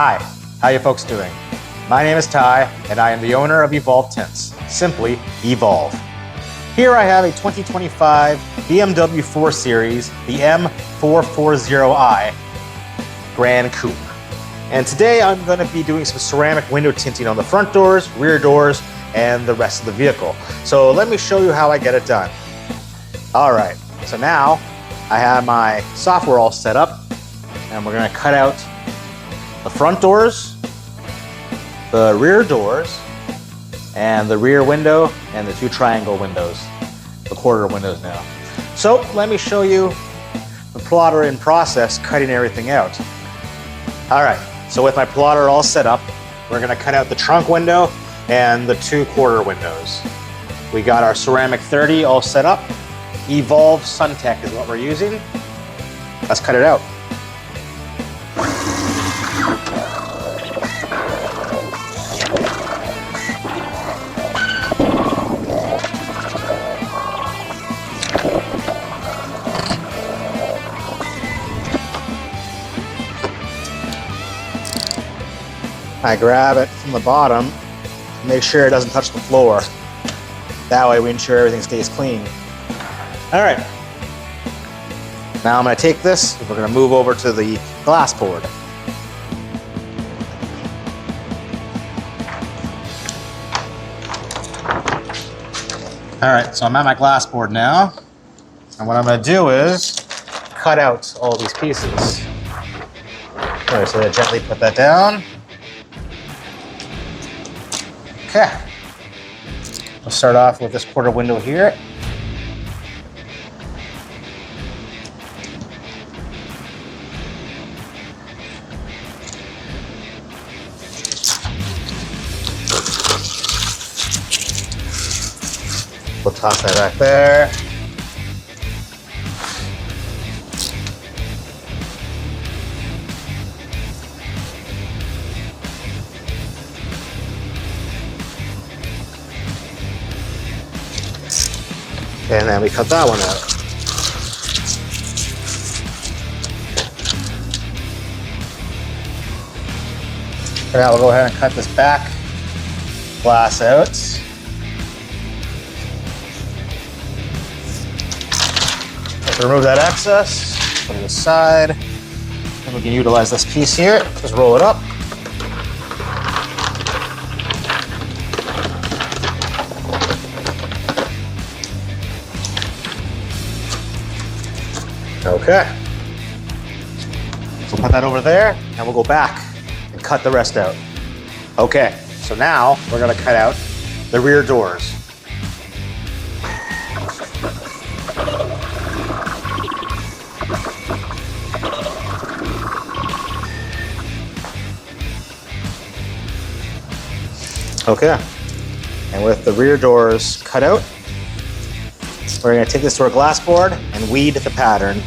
Hi, how you folks doing? My name is Ty, and I am the owner of Evolve Tints. Simply Evolve. Here I have a 2025 BMW 4 Series, the M440i Gran Coupe. And today I'm going to be doing some ceramic window tinting on the front doors, rear doors, and the rest of the vehicle. So let me show you how I get it done. All right, so now I have my software all set up, and we're going to cut out the front doors, the rear doors, and the rear window, and the two triangle windows, the quarter windows now. So let me show you the plotter in process, cutting everything out. All right, so with my plotter all set up, we're gonna cut out the trunk window and the two quarter windows. We got our ceramic 30 all set up. Evolve SunTech is what we're using. Let's cut it out. I grab it from the bottom, make sure it doesn't touch the floor. That way we ensure everything stays clean. All right, now I'm gonna take this, and we're gonna move over to the glass board. All right, so I'm at my glass board now, and what I'm gonna do is cut out all these pieces. All right, so I gently put that down. Okay, we'll start off with this quarter window here. We'll toss that back there. And then we cut that one out. Now we'll go ahead and cut this back glass out. Let's remove that excess, put it aside, and we can utilize this piece here. Just roll it up. Okay, so put that over there, and we'll go back and cut the rest out. Okay, so now we're gonna cut out the rear doors. Okay, and with the rear doors cut out, we're gonna take this to our glass board and weed the pattern.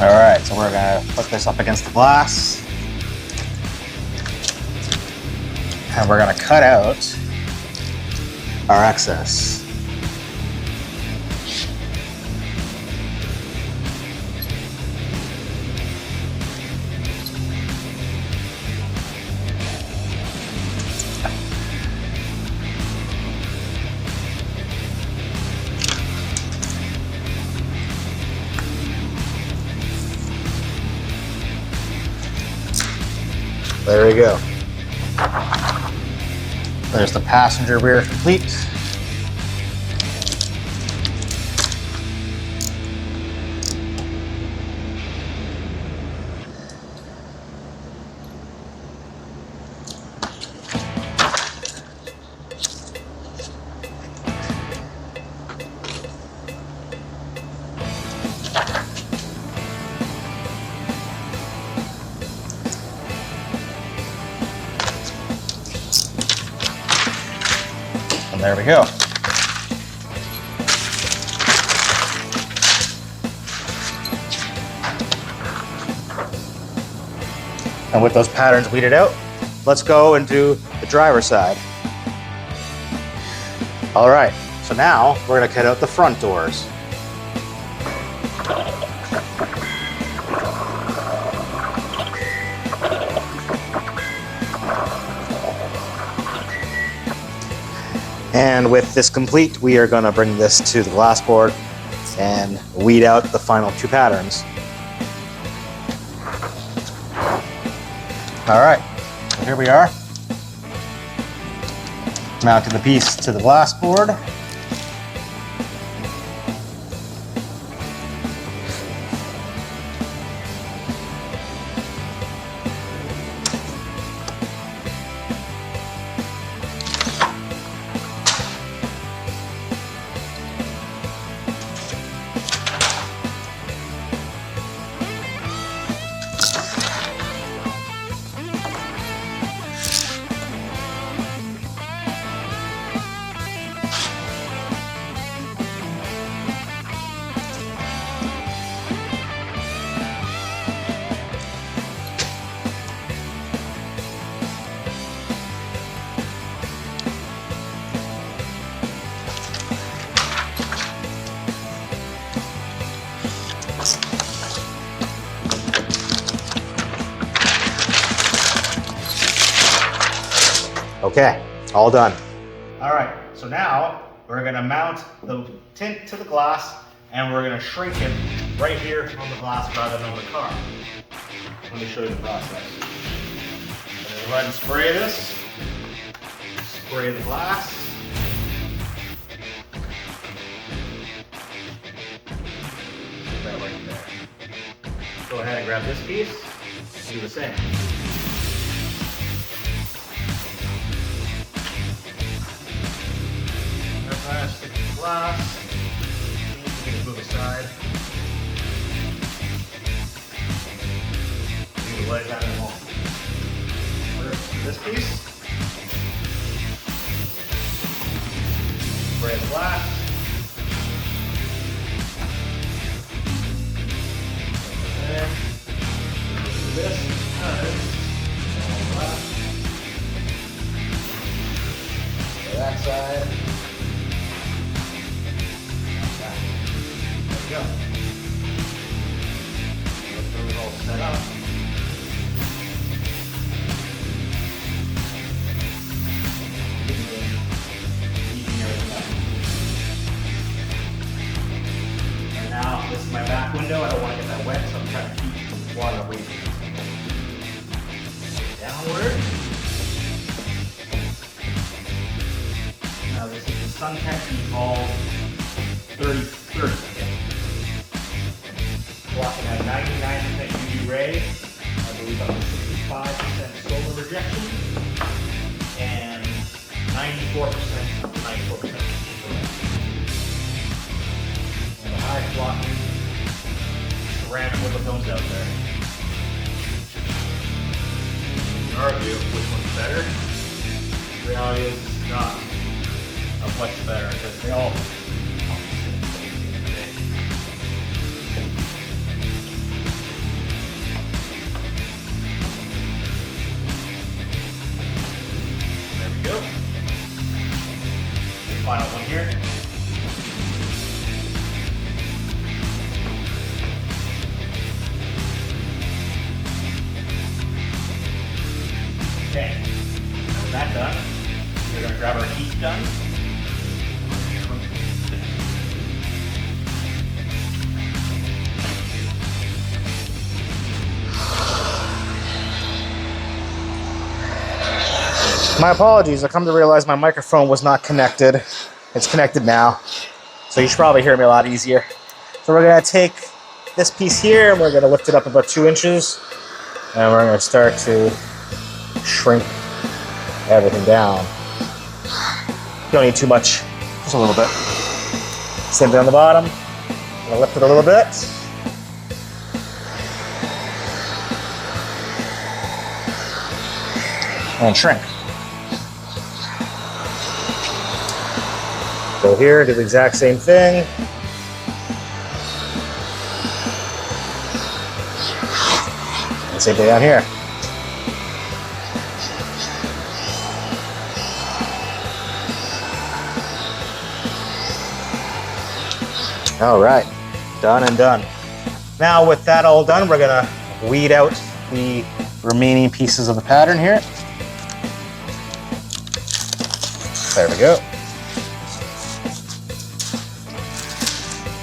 All right, so we're gonna put this up against the glass, and we're gonna cut out our excess. There we go. There's the passenger rear complete. And there we go. And with those patterns weeded out, let's go and do the driver's side. All right, So now we're going to cut out the front doors. And with this complete, we are going to bring this to the glass board and weed out the final two patterns. All right, so here we are. Mounted the piece to the glass board. Okay, all done. All right, so now we're gonna mount the tint to the glass and we're gonna shrink it right here on the glass rather than on the car. Let me show you the process. I'm gonna go ahead and spray this. Spray the glass. Put that right there. Go ahead and grab this piece and do the same. Stick to the glass. You can move aside. You can let it down in the wall. This piece. Spray the glass. There. This. That side. Go. Get those all set up. And now this is my back window. I don't want to get that wet, so I'm trying to keep the water away from it. Downward. Now this is the Suntech Evolve 3030. Blocking at 99% UV ray, I believe up to 65% solar rejection, and 94% infrared. And the high blocking ceramic window films out there. You can argue which one's better. The reality is it's not of what's better because they all. Final one here. Okay, with that done, we're going to grab our heat gun. My apologies, I come to realize my microphone was not connected. It's connected now, so you should probably hear me a lot easier. So we're gonna take this piece here and we're gonna lift it up about 2 inches and we're gonna start to shrink everything down. You don't need too much, just a little bit. Same thing on the bottom. I'm gonna lift it a little bit. And shrink. Go here, do the exact same thing. And same thing down here. All right, done and done. Now with that all done, we're gonna weed out the remaining pieces of the pattern here. There we go.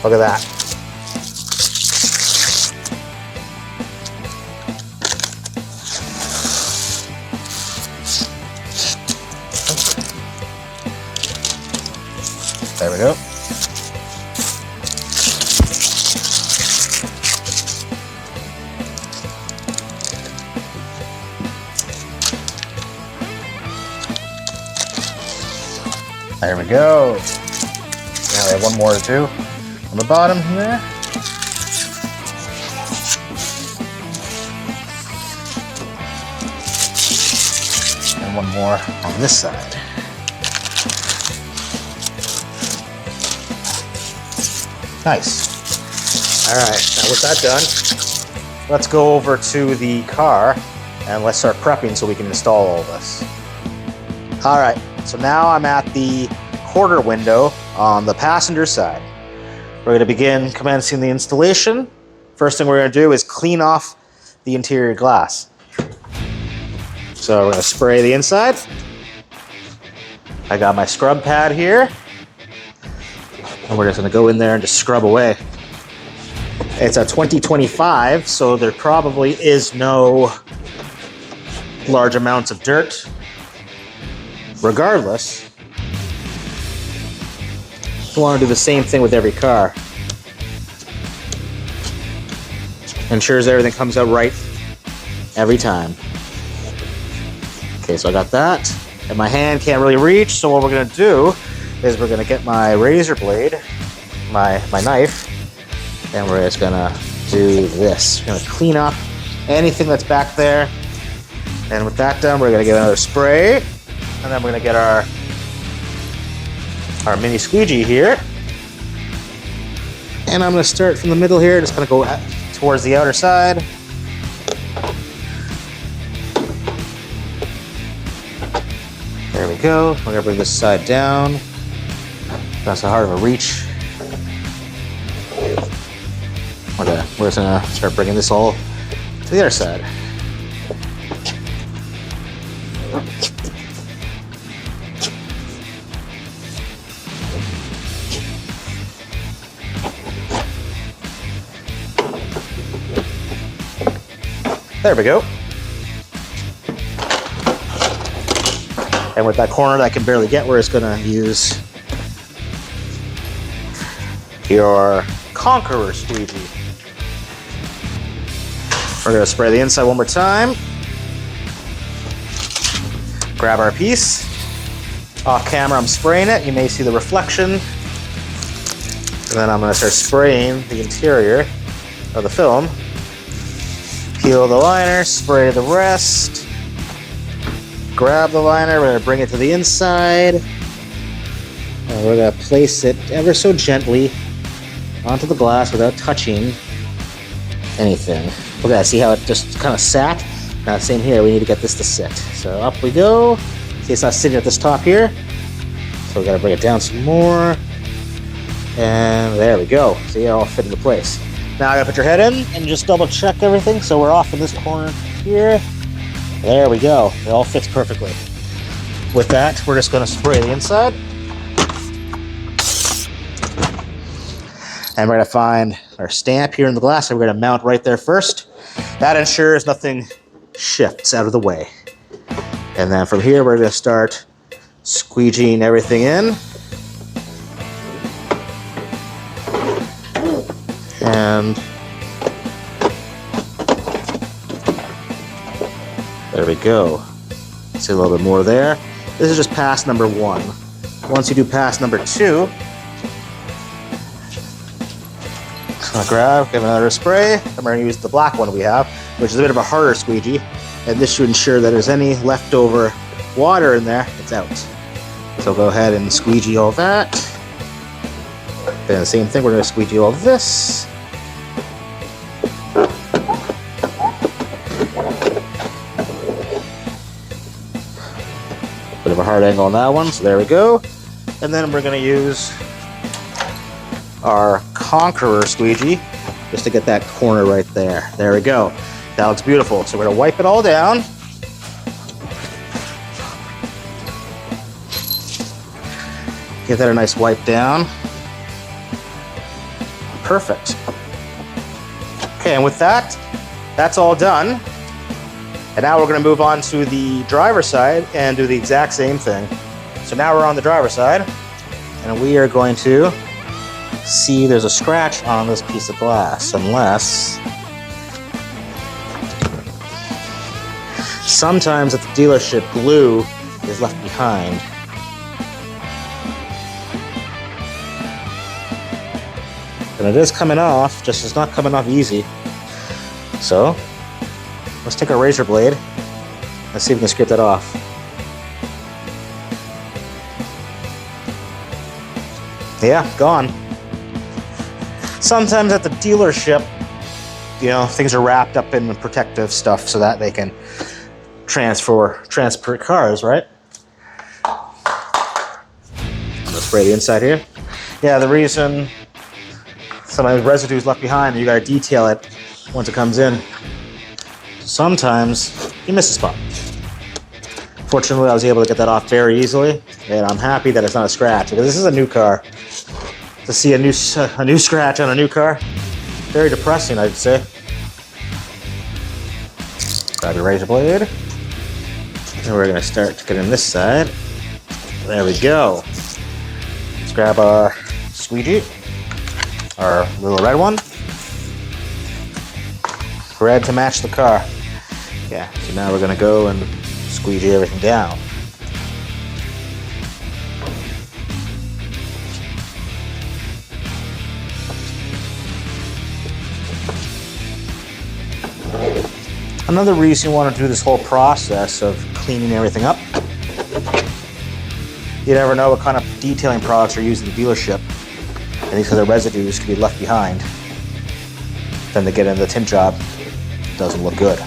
Look at that. There we go. There we go. Now we have one more to do on the bottom here. And one more on this side. Nice. All right, now with that done, let's go over to the car and let's start prepping so we can install all this. All right, so now I'm at the quarter window on the passenger side. We're going to begin commencing the installation. First thing we're going to do is clean off the interior glass. So we're going to spray the inside. I got my scrub pad here. And we're just going to go in there and just scrub away. It's a 2025, so there probably is no large amounts of dirt. Regardless, you want to do the same thing with every car. Ensures everything comes out right every time. Okay, so I got that. And my hand can't really reach, so what we're going to do is we're going to get my razor blade, my knife, and we're just going to do this. We're going to clean up anything that's back there. And with that done, we're going to get another spray. And then we're going to get our mini squeegee here. And I'm going to start from the middle here, just going to go towards the outer side. There we go. We're going to bring this side down. Not so hard of a reach. We're just going to start bringing this all to the other side. There we go. And with that corner that I can barely get, we're just gonna use your Conqueror squeegee. We're gonna spray the inside one more time. Grab our piece. Off camera, I'm spraying it. You may see the reflection. And then I'm gonna start spraying the interior of the film. Peel the liner, spray the rest. Grab the liner, we're gonna bring it to the inside. And we're gonna place it ever so gently onto the glass without touching anything. Look at that, see how it just kind of sat? Now same here, we need to get this to sit. So up we go. See, it's not sitting at this top here. So we gotta bring it down some more. And there we go. See, it all fit into place. Now I gotta put your head in and just double check everything. So we're off in this corner here. There we go. It all fits perfectly. With that, we're just gonna spray the inside. And we're gonna find our stamp here in the glass and we're gonna mount right there first. That ensures nothing shifts out of the way. And then from here, we're gonna start squeegeeing everything in. And there we go. See a little bit more there. This is just pass number 1. Once you do pass number 2, I'm gonna give another spray. I'm gonna use the black one we have, which is a bit of a harder squeegee. And this should ensure that there's any leftover water in there, it's out. So go ahead and squeegee all that. Then the same thing, we're gonna squeegee all this. Bit of a hard angle on that one, so there we go. And then we're gonna use our Conqueror squeegee just to get that corner right there. There we go. That looks beautiful. So we're gonna wipe it all down. Give that a nice wipe down. Perfect. Okay, and with that, that's all done. And now we're gonna move on to the driver's side and do the exact same thing. So now we're on the driver's side, and we are going to see there's a scratch on this piece of glass, unless sometimes at the dealership glue is left behind. And it is coming off, just it's not coming off easy. So let's take our razor blade. Let's see if we can scrape that off. Yeah, gone. Sometimes at the dealership, you know, things are wrapped up in protective stuff so that they can transport cars, right? I'm gonna spray the inside here. Yeah, the reason sometimes residue is left behind and you gotta detail it once it comes in. Sometimes you miss a spot. Fortunately, I was able to get that off very easily, and I'm happy that it's not a scratch because this is a new car. To see a new scratch on a new car, very depressing, I'd say. Grab your razor blade, and we're gonna start to get in this side. There we go. Let's grab our squeegee, our little red one. Red to match the car. Yeah, so now we're gonna go and squeegee everything down. Another reason you want to do this whole process of cleaning everything up, you never know what kind of detailing products are used in the dealership, and these other residues can be left behind. Then they get into the tint job, it doesn't look good.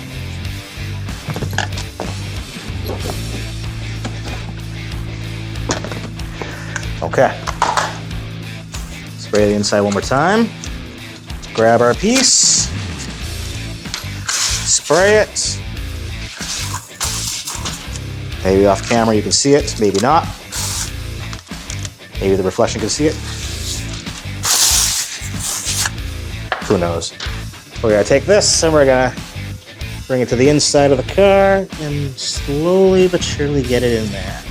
Okay, spray the inside one more time, grab our piece, spray it. Maybe off camera you can see it, maybe not. Maybe the reflection can see it. Who knows? We're gonna take this and we're gonna bring it to the inside of the car and slowly but surely get it in there.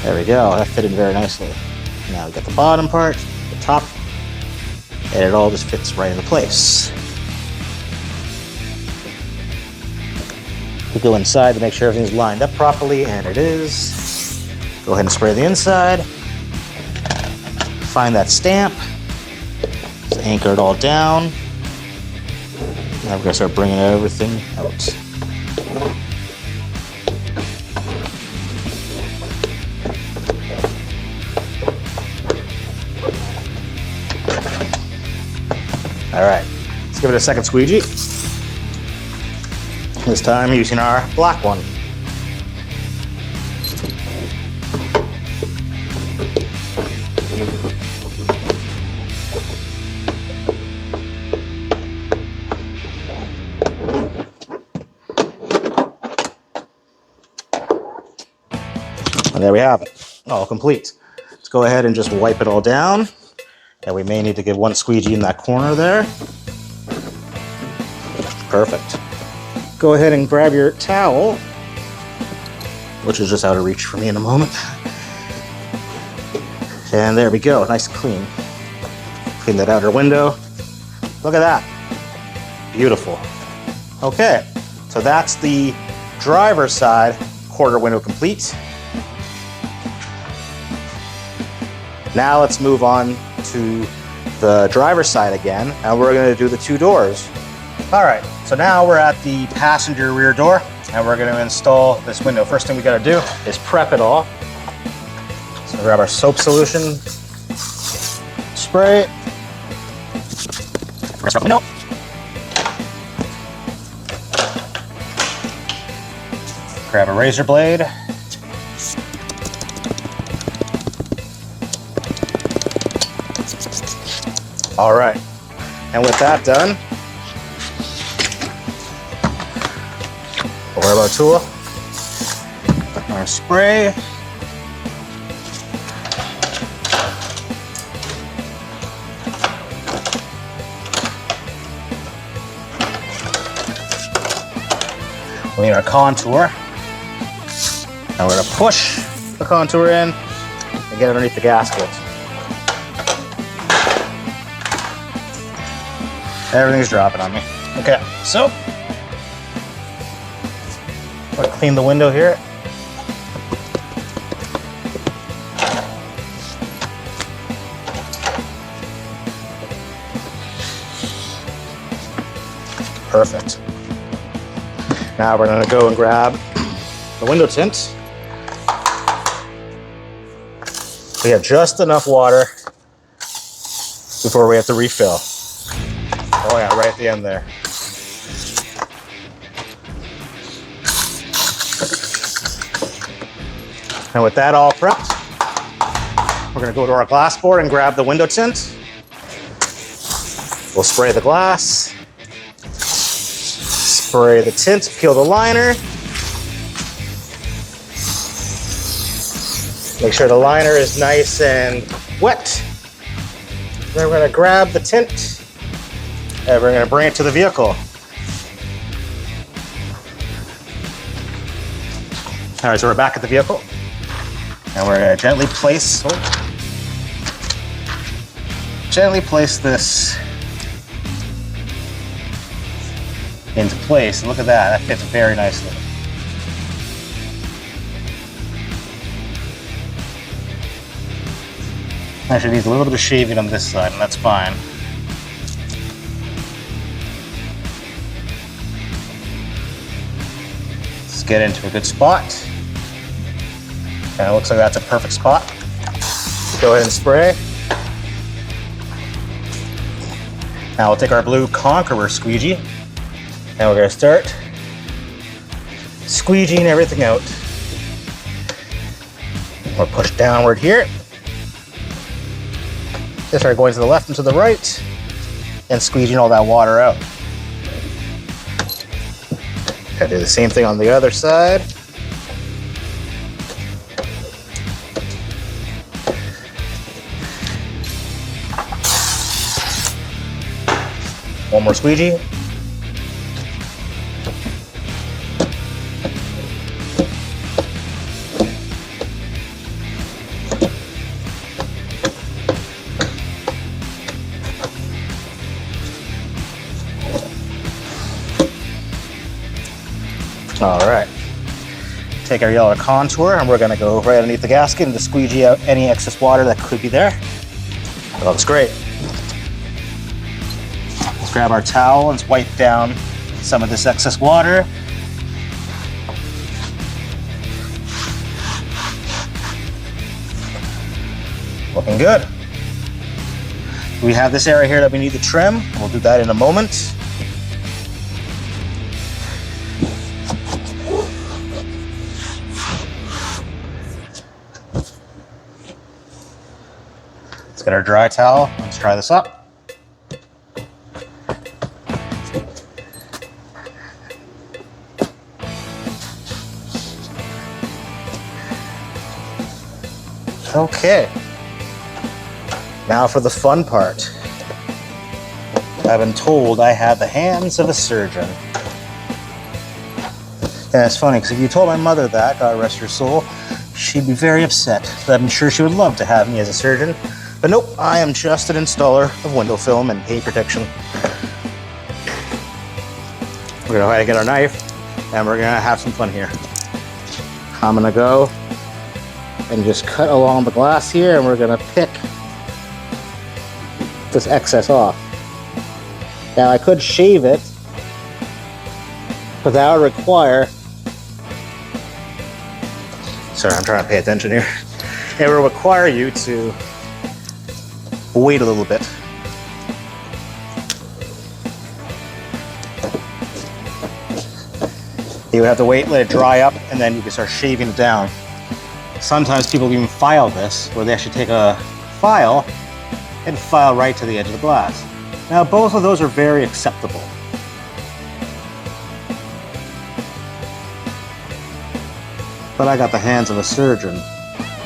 There we go, that fit in very nicely. Now we got the bottom part, the top, and it all just fits right into place. We go inside to make sure everything's lined up properly, and it is. Go ahead and spray the inside. Find that stamp. Just anchor it all down. Now we're gonna start bringing everything out. All right, let's give it a second squeegee. This time using our black one. And there we have it, all complete. Let's go ahead and just wipe it all down. And we may need to give one squeegee in that corner there. Perfect. Go ahead and grab your towel, which is just out of reach for me in a moment. And there we go, nice and clean. Clean that outer window. Look at that, beautiful. Okay, so that's the driver's side quarter window complete. Now let's move on to the driver's side again, and we're gonna do the two doors. All right, so now we're at the passenger rear door, and we're gonna install this window. First thing we gotta do is prep it all. So grab our soap solution, spray it. Window. Grab a razor blade. All right, and with that done, we'll grab our tool, our spray, we need our contour. Now we're gonna push the contour in and get underneath the gasket. Everything's dropping on me. Okay, so I'm gonna clean the window here. Perfect. Now we're gonna go and grab the window tint. We have just enough water before we have to refill. Oh yeah, right at the end there. And with that all prepped, we're gonna go to our glass board and grab the window tint. We'll spray the glass, spray the tint, peel the liner. Make sure the liner is nice and wet. Then we're gonna grab the tint and we're gonna bring it to the vehicle. All right, so we're back at the vehicle. And we're gonna gently place this into place. Look at that, that fits very nicely. Actually needs a little bit of shaving on this side, and that's fine. Let's get into a good spot. And it looks like that's a perfect spot. Go ahead and spray. Now we'll take our blue Conqueror squeegee, and we're gonna start squeegeeing everything out. We'll push downward here. Just start going to the left and to the right and squeegeeing all that water out. Gotta do the same thing on the other side. One more squeegee. All right, take our yellow contour and we're gonna go right underneath the gasket and just squeegee out any excess water that could be there. That looks great. Let's grab our towel and wipe down some of this excess water. Looking good. We have this area here that we need to trim. We'll do that in a moment. Let's get our dry towel. Let's try this up. Okay. Now for the fun part. I've been told I have the hands of a surgeon. And it's funny, because if you told my mother that, God rest her soul, she'd be very upset. But I'm sure she would love to have me as a surgeon. But nope, I am just an installer of window film and paint protection. We're gonna go ahead and get our knife, and we're gonna have some fun here. I'm gonna go and just cut along the glass here, and we're gonna pick this excess off. Now I could shave it, but that would require, sorry, I'm trying to pay attention here. It will require you to wait a little bit. You would have to wait, let it dry up, and then you can start shaving it down. Sometimes people even file this, where they actually take a file and file right to the edge of the glass. Now both of those are very acceptable. But I got the hands of a surgeon,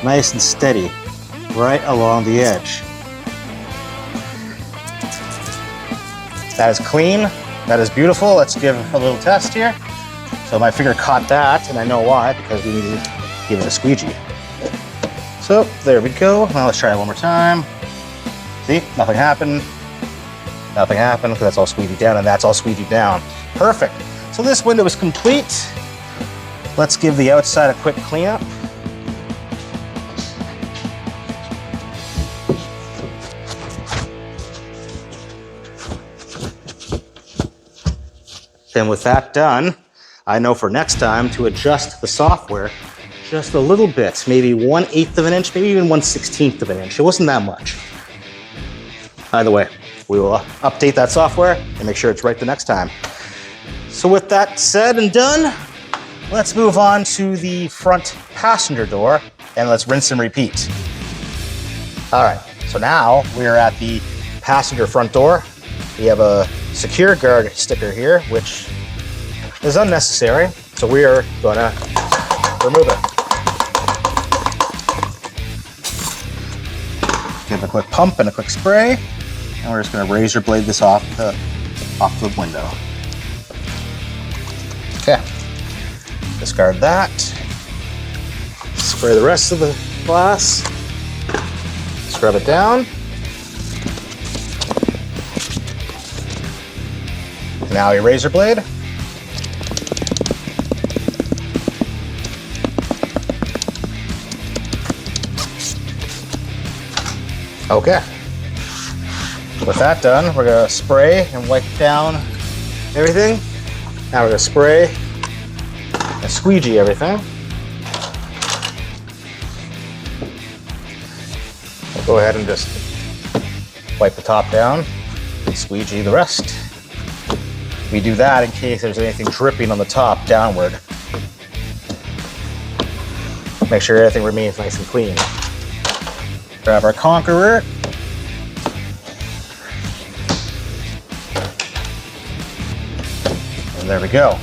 nice and steady, right along the edge. That is clean, that is beautiful. Let's give a little test here. So my finger caught that, and I know why, because we need to give it a squeegee. So there we go. Now let's try it one more time. See, nothing happened. Nothing happened, because that's all squeegeed down, and that's all squeegeed down. Perfect. So this window is complete. Let's give the outside a quick cleanup. Then with that done, I know for next time to adjust the software just a little bit, maybe 1/8 of an inch, maybe even 1/16 of an inch. It wasn't that much. Either way, we will update that software and make sure it's right the next time. So with that said and done, let's move on to the front passenger door and let's rinse and repeat. All right, so now we're at the passenger front door. We have a secure guard sticker here, which is unnecessary. So we are gonna remove it. Give it a quick pump and a quick spray. And we're just gonna razor blade this off the window. Okay. Discard that. Spray the rest of the glass. Scrub it down. Now your razor blade. Okay. With that done, we're gonna spray and wipe down everything. Now we're gonna spray and squeegee everything. We'll go ahead and just wipe the top down and squeegee the rest. We do that in case there's anything dripping on the top downward. Make sure everything remains nice and clean. Grab our conqueror. And there we go.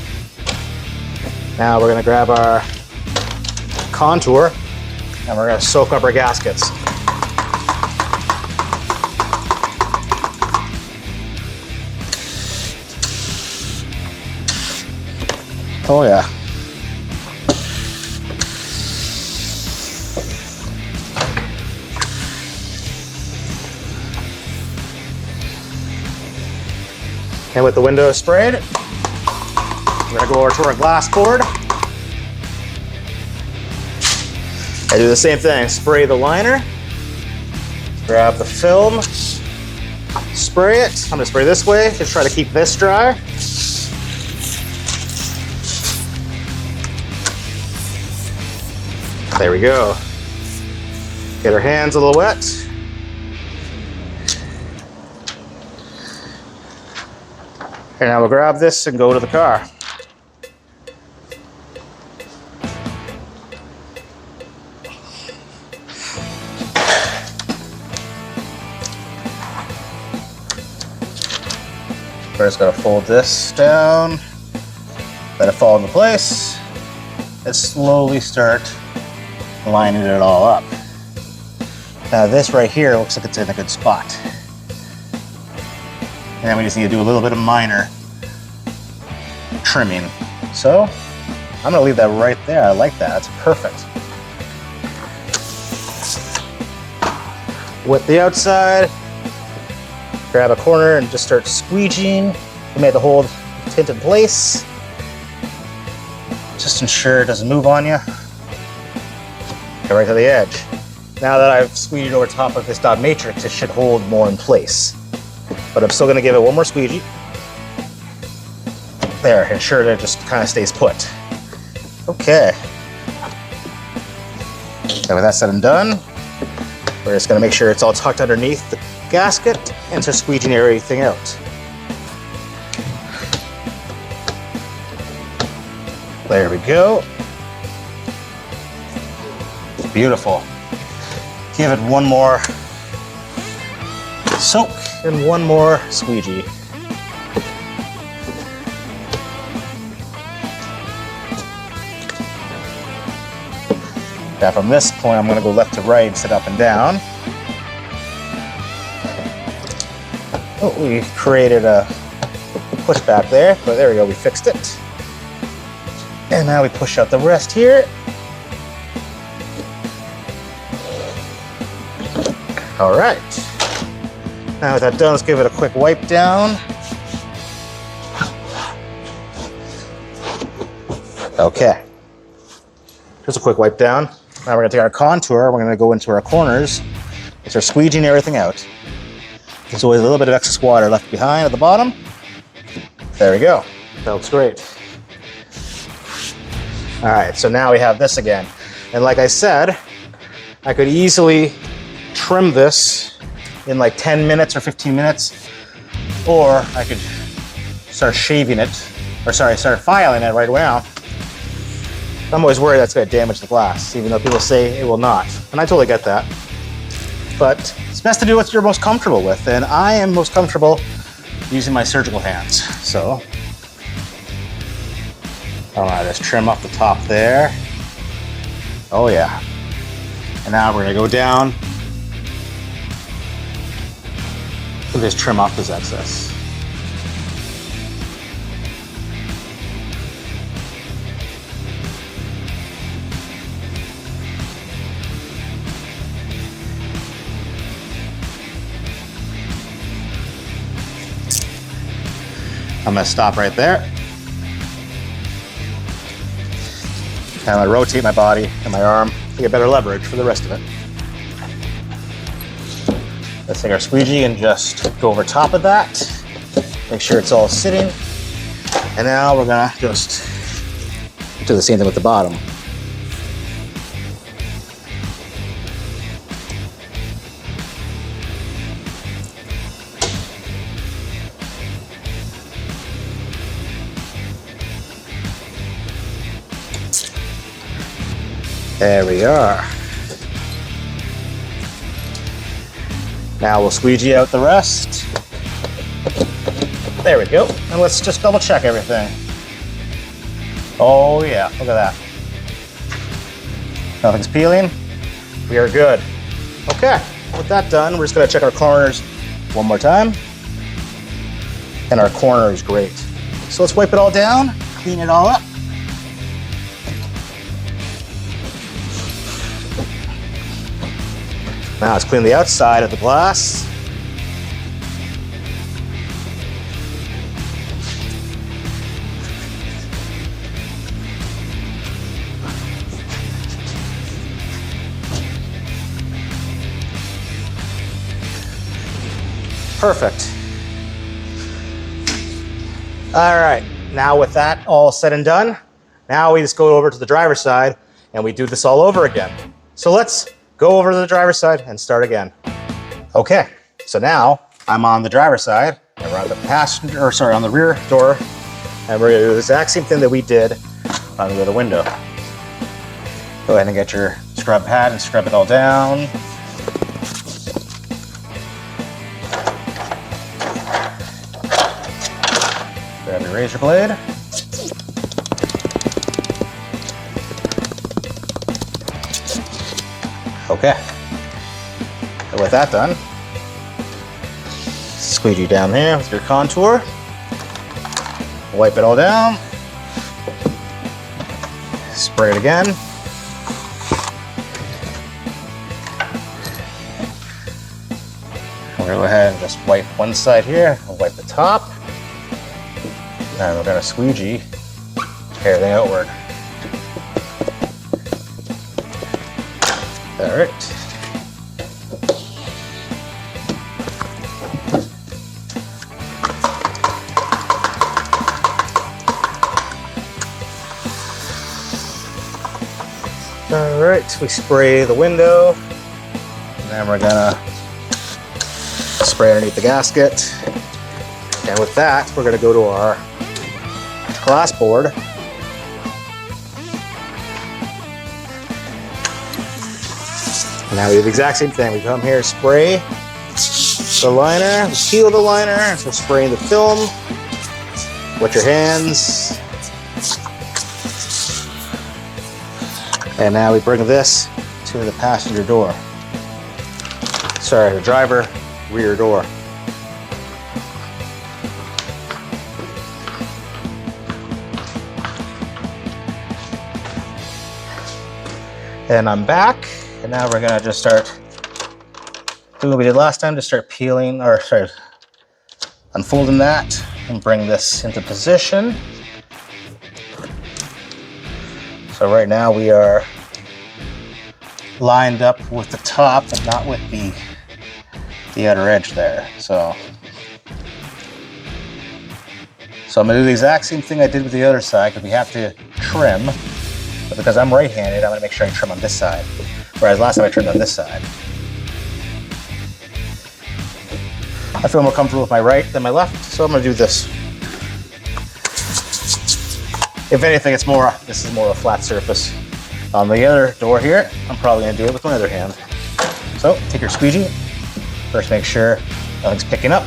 Now we're gonna grab our contour and we're gonna soak up our gaskets. Oh yeah. And with the window sprayed, we're gonna go over to our glass board. I do the same thing, spray the liner, grab the film, spray it. I'm gonna spray this way, just try to keep this dry. There we go. Get our hands a little wet. And now we'll grab this and go to the car. We're just gonna fold this down, let it fall into place, and slowly start lining it all up. Now this right here looks like it's in a good spot. And then we just need to do a little bit of minor trimming. So I'm gonna leave that right there. I like that, that's perfect. With the outside, grab a corner and just start squeegeeing. We made the whole tint in place. Just ensure it doesn't move on you. Get right to the edge. Now that I've squeegeed over top of this dot matrix, it should hold more in place. But I'm still gonna give it one more squeegee. There, ensure that it just kind of stays put. Okay. And with that said and done, we're just gonna make sure it's all tucked underneath the gasket and just squeegeeing everything out. There we go. Beautiful. Give it one more soak in one more squeegee. Now from this point, I'm going to go left to right instead of up and down. Oh, we created a pushback there, but there we go, we fixed it. And now we push out the rest here. All right. Now with that done, let's give it a quick wipe down. Okay. Just a quick wipe down. Now we're gonna take our contour, we're gonna go into our corners, and start squeegeeing everything out. There's always a little bit of excess water left behind at the bottom. There we go. That looks great. All right, so now we have this again. And like I said, I could easily trim this in like 10 minutes or 15 minutes, or I could start shaving it, or sorry, start filing it right now. I'm always worried that's gonna damage the glass, even though people say it will not. And I totally get that. But it's best to do what you're most comfortable with, and I am most comfortable using my surgical hands. So, all right, let's trim off the top there. Oh yeah. And now we're gonna go down and just trim off this excess. I'm gonna stop right there. And I'm gonna rotate my body and my arm to get better leverage for the rest of it. Let's take our squeegee and just go over top of that. Make sure it's all sitting. And now we're gonna just do the same thing with the bottom. There we are. Now we'll squeegee out the rest. There we go. And let's just double check everything. Oh yeah, look at that. Nothing's peeling. We are good. Okay, with that done, we're just gonna check our corners one more time. And our corner is great. So let's wipe it all down, clean it all up. Now let's clean the outside of the glass. Perfect. All right, now with that all said and done, now we just go over to the driver's side and we do this all over again. So let's go over to the driver's side and start again. Okay, so now I'm on the driver's side and we're on the passenger, or sorry, on the rear door, and we're gonna do the exact same thing that we did on the other window. Go ahead and get your scrub pad and scrub it all down. Grab your razor blade. Okay, and with that done, squeegee down here with your contour, wipe it all down, spray it again, we're gonna go ahead and just wipe one side here, and wipe the top, and we're gonna squeegee everything outward. All right. All right, we spray the window, and then we're gonna spray underneath the gasket. And with that, we're gonna go to our glass board. Now we do the exact same thing. We come here, spray, the liner, peel the liner, so spraying the film. Wet your hands. And now we bring this to the passenger door. Sorry, the driver rear door. And I'm back, and now we're gonna just start doing what we did last time, just start peeling, or sorry, unfolding that and bring this into position. So right now we are lined up with the top, but not with the outer edge there. So I'm gonna do the exact same thing I did with the other side, because we have to trim. But because I'm right-handed, I'm gonna make sure I trim on this side. Whereas last time I trimmed on this side. I feel more comfortable with my right than my left, so I'm gonna do this. If anything, this is more a flat surface. On the other door here, I'm probably gonna do it with my other hand. So take your squeegee. First make sure nothing's picking up.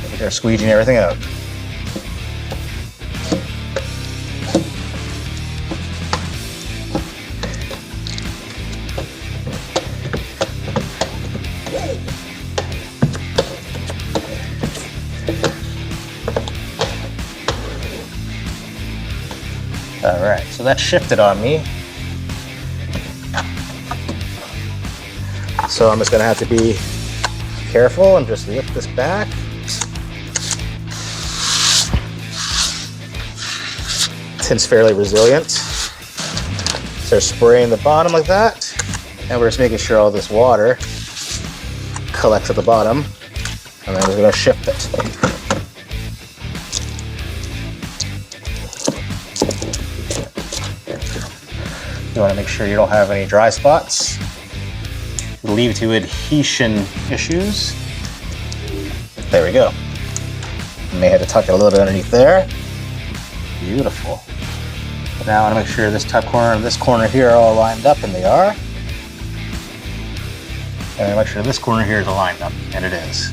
Make sure squeegeeing everything out. All right, so that shifted on me. So I'm just gonna have to be careful and just lift this back. Tint's fairly resilient. Start spraying the bottom like that. And we're just making sure all this water collects at the bottom. And then we're gonna shift it. You want to make sure you don't have any dry spots. Lead to adhesion issues. There we go. You may have to tuck it a little bit underneath there. Beautiful. Now I want to make sure this top corner and this corner here are all lined up, and they are. And make sure this corner here is aligned up, and it is.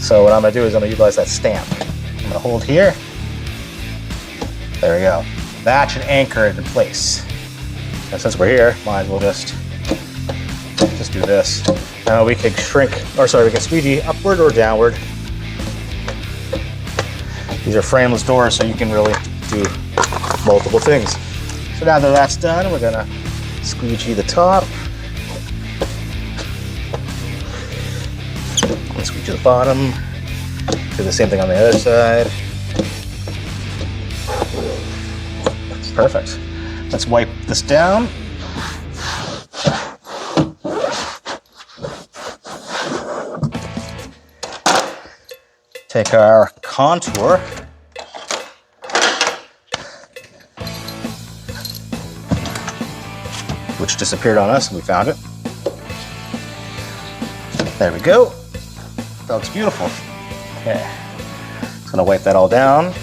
So what I'm going to do is I'm going to utilize that stamp. I'm going to hold here. There we go. That should anchor it in place. And since we're here, might as well just do this. Now we can we can squeegee upward or downward. These are frameless doors, so you can really do multiple things. So now that that's done, we're gonna squeegee the top. Squeegee the bottom. Do the same thing on the other side. That's perfect. Let's wipe this down. Take our contour. Which disappeared on us, and we found it. There we go. That looks beautiful. Okay. Just gonna wipe that all down.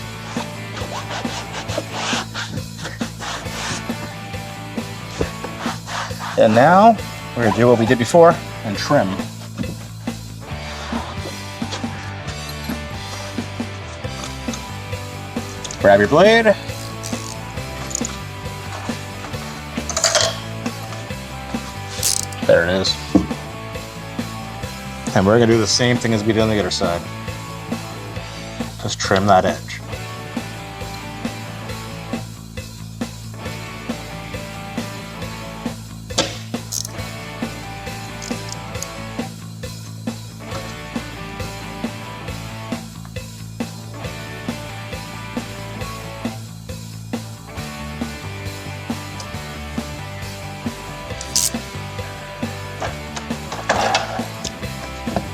And now we're gonna do what we did before and trim. Grab your blade. There it is. And we're gonna do the same thing as we did on the other side. Just trim that edge.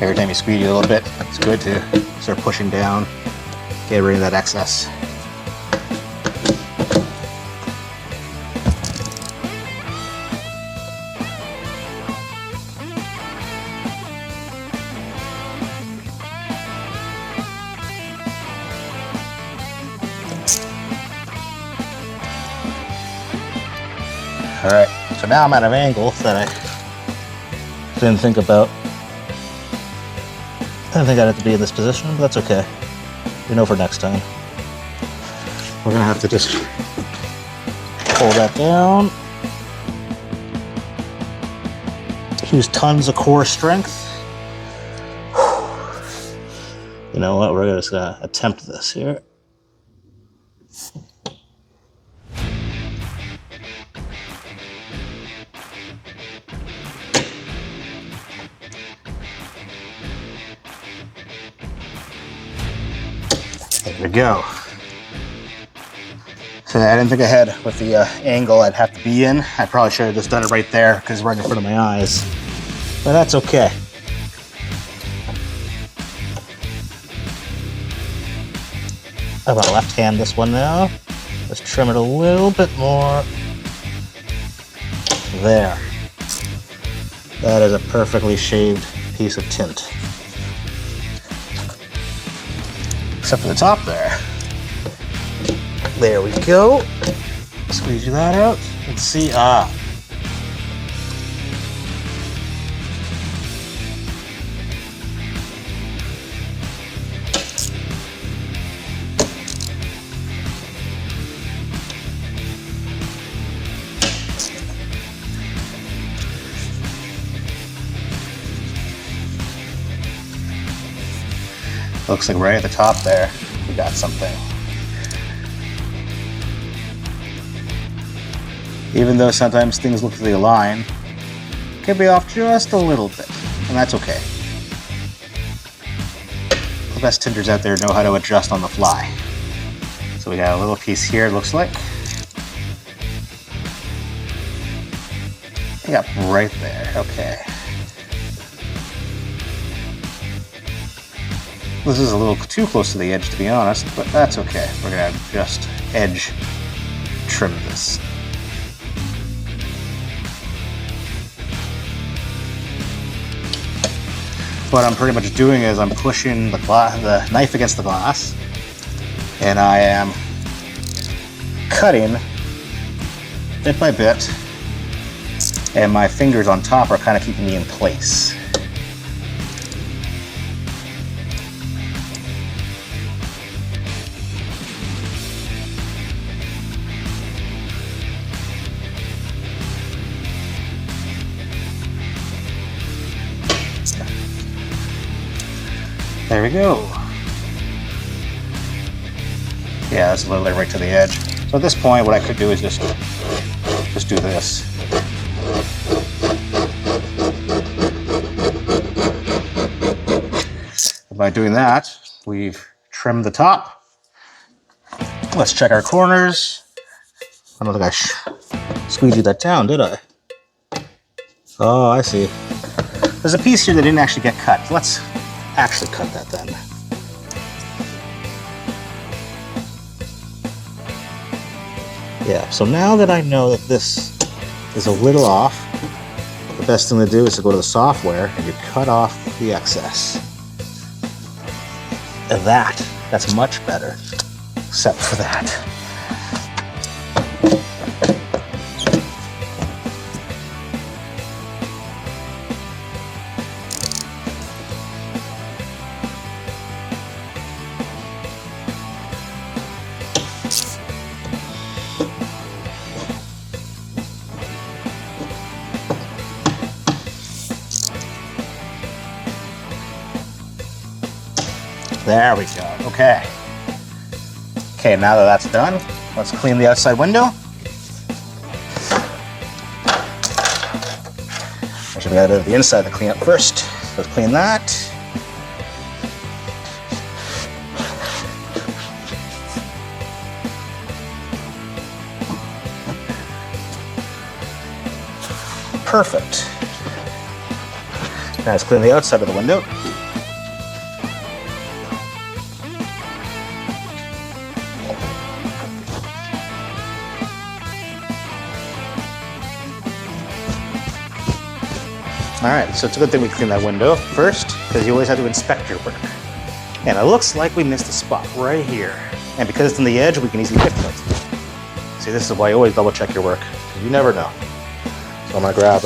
Every time you squeeze it a little bit, it's good to start pushing down, get rid of that excess. All right, so now I'm at an angle that I didn't think about. I think I'd have to be in this position, but that's okay. We know for next time. We're gonna have to just pull that down. Use tons of core strength. You know what? We're just gonna attempt this here. There we go. So I didn't think ahead with the angle I'd have to be in. I probably should have just done it right there because it's right in front of my eyes. But that's okay. I'm gonna left hand this one now. Let's trim it a little bit more. There. That is a perfectly shaved piece of tint. Except for the top there. There we go. Squeeze that out. Let's see. Looks like right at the top there, we got something. Even though sometimes things look really aligned, it can be off just a little bit, and that's okay. The best tinters out there know how to adjust on the fly. So we got a little piece here, it looks like. I got right there, okay. This is a little too close to the edge, to be honest, but that's okay. We're gonna just edge trim this. What I'm pretty much doing is I'm pushing the knife against the glass, and I am cutting bit by bit, and my fingers on top are kind of keeping me in place. There we go. Yeah, that's literally right to the edge. So at this point, what I could do is just do this. By doing that, we've trimmed the top. Let's check our corners. I don't think I squeegeed that down, did I? Oh, I see. There's a piece here that didn't actually get cut. Let's actually cut that then. Yeah, so now that I know that this is a little off, the best thing to do is to go to the software and you cut off the excess. And that's much better, except for that. There we go, okay. Okay, now that that's done, let's clean the outside window. Actually, we gotta do the inside to clean up first. Let's clean that. Perfect. Now let's clean the outside of the window. Alright, so it's a good thing we clean that window first, because you always have to inspect your work. And it looks like we missed a spot right here. And because it's on the edge, we can easily pick it. See, this is why you always double check your work, because you never know. So I'm going to grab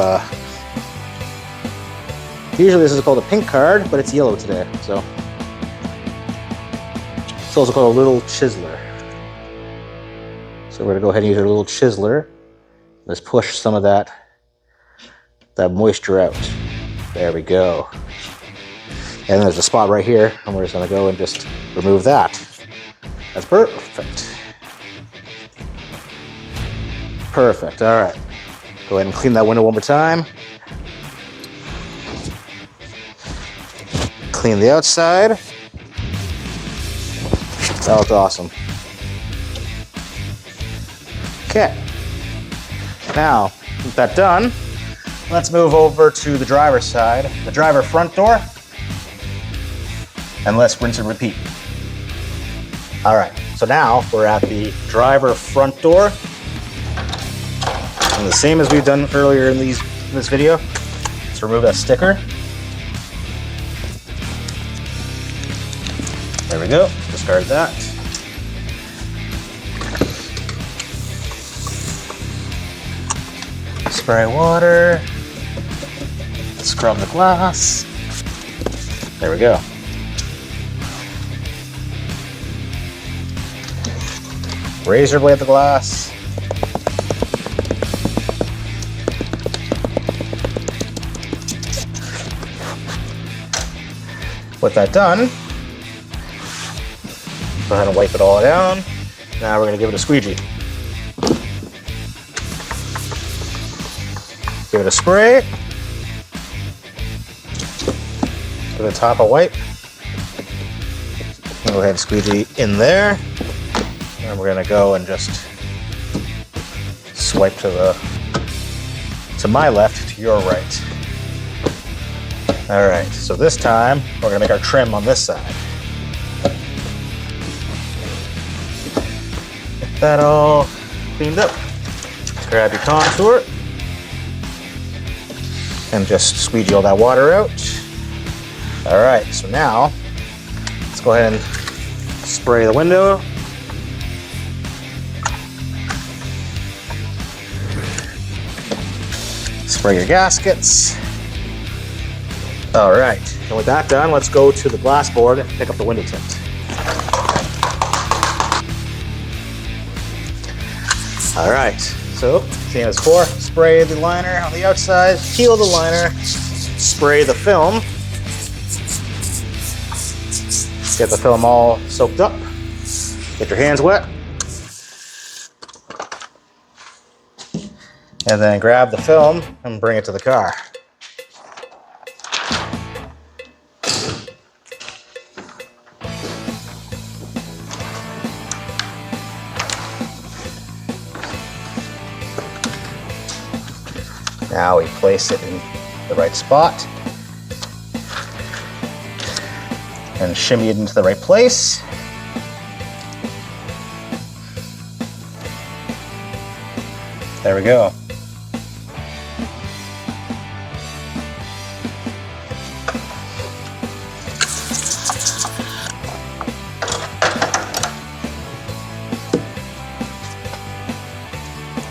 Usually this is called a pink card, but it's yellow today, so. It's also called a little chiseler. So we're gonna go ahead and use our little chiseler. Let's push some of that moisture out. There we go. And then there's a spot right here, and we're just gonna go and just remove that. That's perfect. Perfect, all right. Go ahead and clean that window one more time. Clean the outside. That looks awesome. Okay. Now, with that done, let's move over to the driver's side, the driver front door, and let's rinse and repeat. All right, so now we're at the driver front door. And the same as we've done earlier in this video, let's remove that sticker. There we go, discard that. Spray water, scrub the glass. There we go. Razor blade the glass. With that done, go ahead and wipe it all down. Now we're going to give it a squeegee. Give it a spray. Give it a top of wipe. Go ahead and squeegee in there. And we're going to go and just swipe to my left, to your right. All right, so this time we're gonna make our trim on this side. Get that all cleaned up. Grab your contour and just squeegee all that water out. All right, so now let's go ahead and spray the window. Spray your gaskets. All right, and with that done, let's go to the glass board and pick up the window tint. All right, so same as before, spray the liner on the outside, peel the liner, spray the film. Get the film all soaked up. Get your hands wet. And then grab the film and bring it to the car. Now we place it in the right spot and shimmy it into the right place. There we go.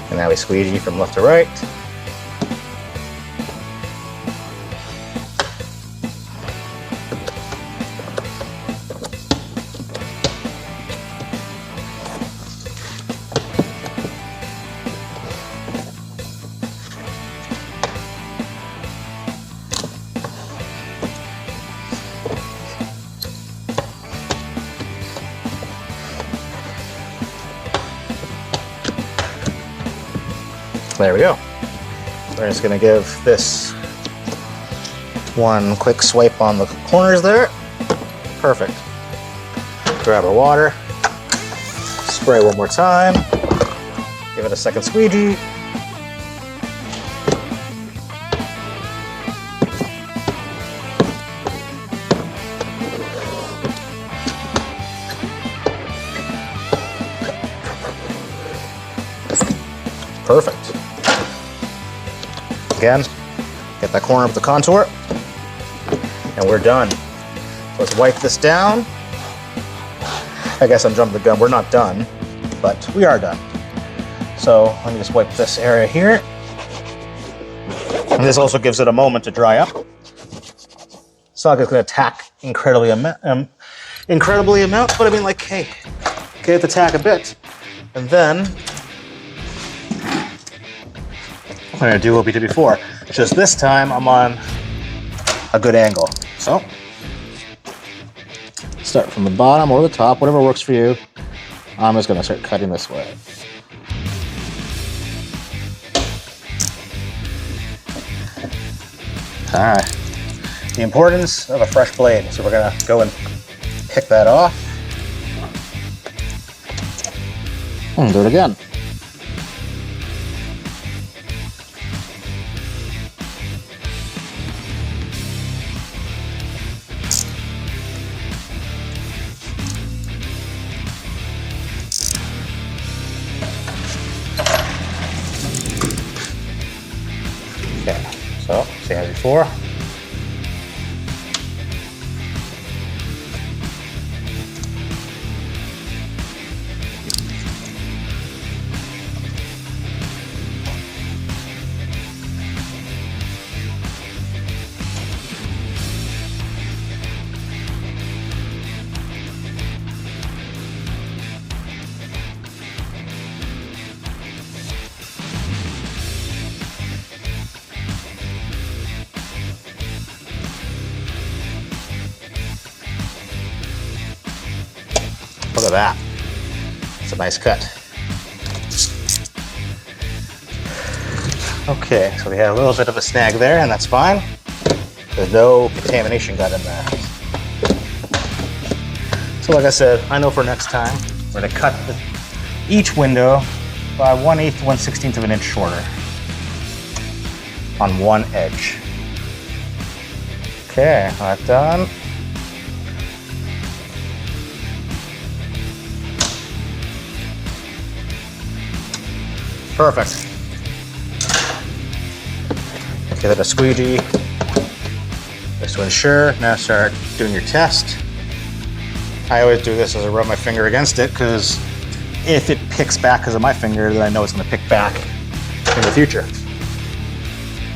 And now we squeegee from left to right. There we go. We're just gonna give this one quick swipe on the corners there. Perfect. Grab our water, spray one more time, give it a second squeegee. Perfect. Again, get that corner of the contour, and we're done. Let's wipe this down. I guess I'm jumping the gun. We're not done, but we are done. So let me just wipe this area here. And this also gives it a moment to dry up. It's not like it's gonna tack incredibly amount, but I mean, like, hey, get it to tack a bit. And then I'm gonna do what we did before. Just this time I'm on a good angle. So start from the bottom or the top, whatever works for you. I'm just gonna start cutting this way. All right. The importance of a fresh blade. So we're gonna go and pick that off. And do it again. Okay, so same as before. Look at that. It's a nice cut. Okay, so we had a little bit of a snag there, and that's fine. There's no contamination got in there. So like I said, I know for next time, we're gonna cut each window by 1/8 to 1/16 of an inch shorter on one edge. Okay, that's done. Perfect. Give it a squeegee just to ensure. Now start doing your test. I always do this as I rub my finger against it, because if it picks back because of my finger, then I know it's going to pick back in the future.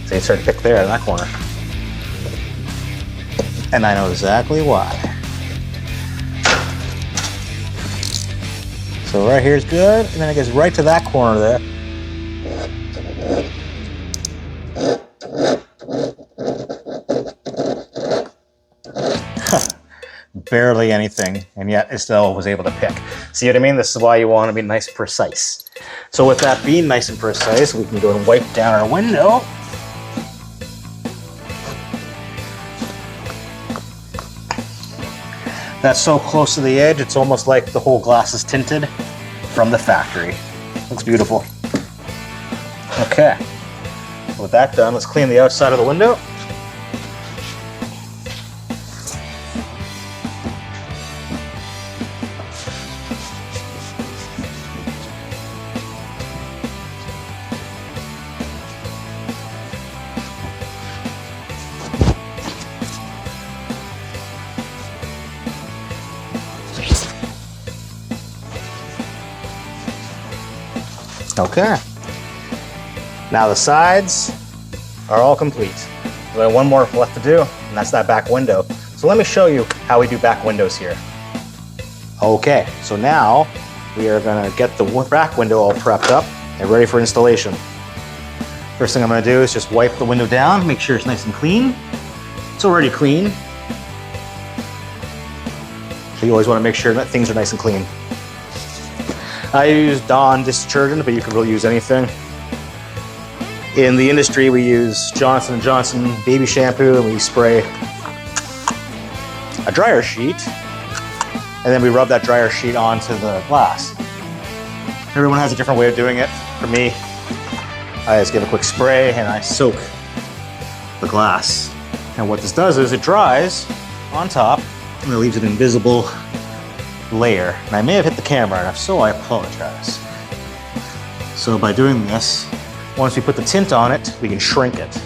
So you start to pick there in that corner. And I know exactly why. So right here is good, and then it gets right to that corner there. Barely anything, and yet it still was able to pick. See what I mean? This is why you want to be nice and precise. So with that being nice and precise, we can go and wipe down our window. That's so close to the edge, it's almost like the whole glass is tinted from the factory. Looks beautiful. Okay, with that done, let's clean the outside of the window. Okay. Now the sides are all complete. We have one more left to do, and that's that back window. So let me show you how we do back windows here. Okay, so now we are gonna get the back window all prepped up and ready for installation. First thing I'm gonna do is just wipe the window down, make sure it's nice and clean. It's already clean. So you always wanna make sure that things are nice and clean. I use Dawn dish detergent, but you can really use anything. In the industry, we use Johnson & Johnson baby shampoo, and we spray a dryer sheet, and then we rub that dryer sheet onto the glass. Everyone has a different way of doing it. For me, I just give a quick spray and I soak the glass. And what this does is it dries on top, and it leaves an invisible layer. And I may have hit the camera, and if so, I apologize. So by doing this, once we put the tint on it, we can shrink it.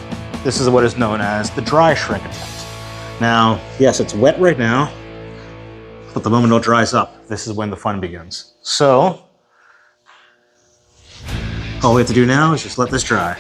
This is what is known as the dry shrink-tint. Now, yes, it's wet right now, but the moment it dries up, this is when the fun begins. So, all we have to do now is just let this dry.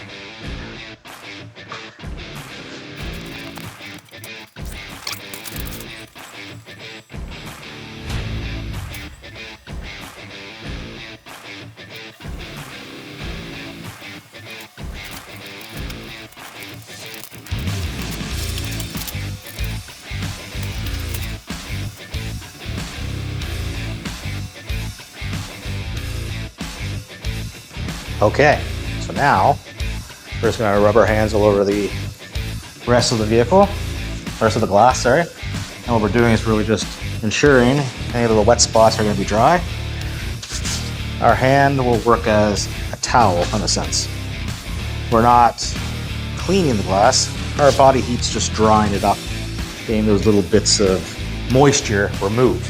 Okay, so now we're just gonna rub our hands all over the rest of the vehicle, rest of the glass, sorry. And what we're doing is really just ensuring any of the wet spots are gonna be dry. Our hand will work as a towel in a sense. We're not cleaning the glass, our body heat's just drying it up, getting those little bits of moisture removed.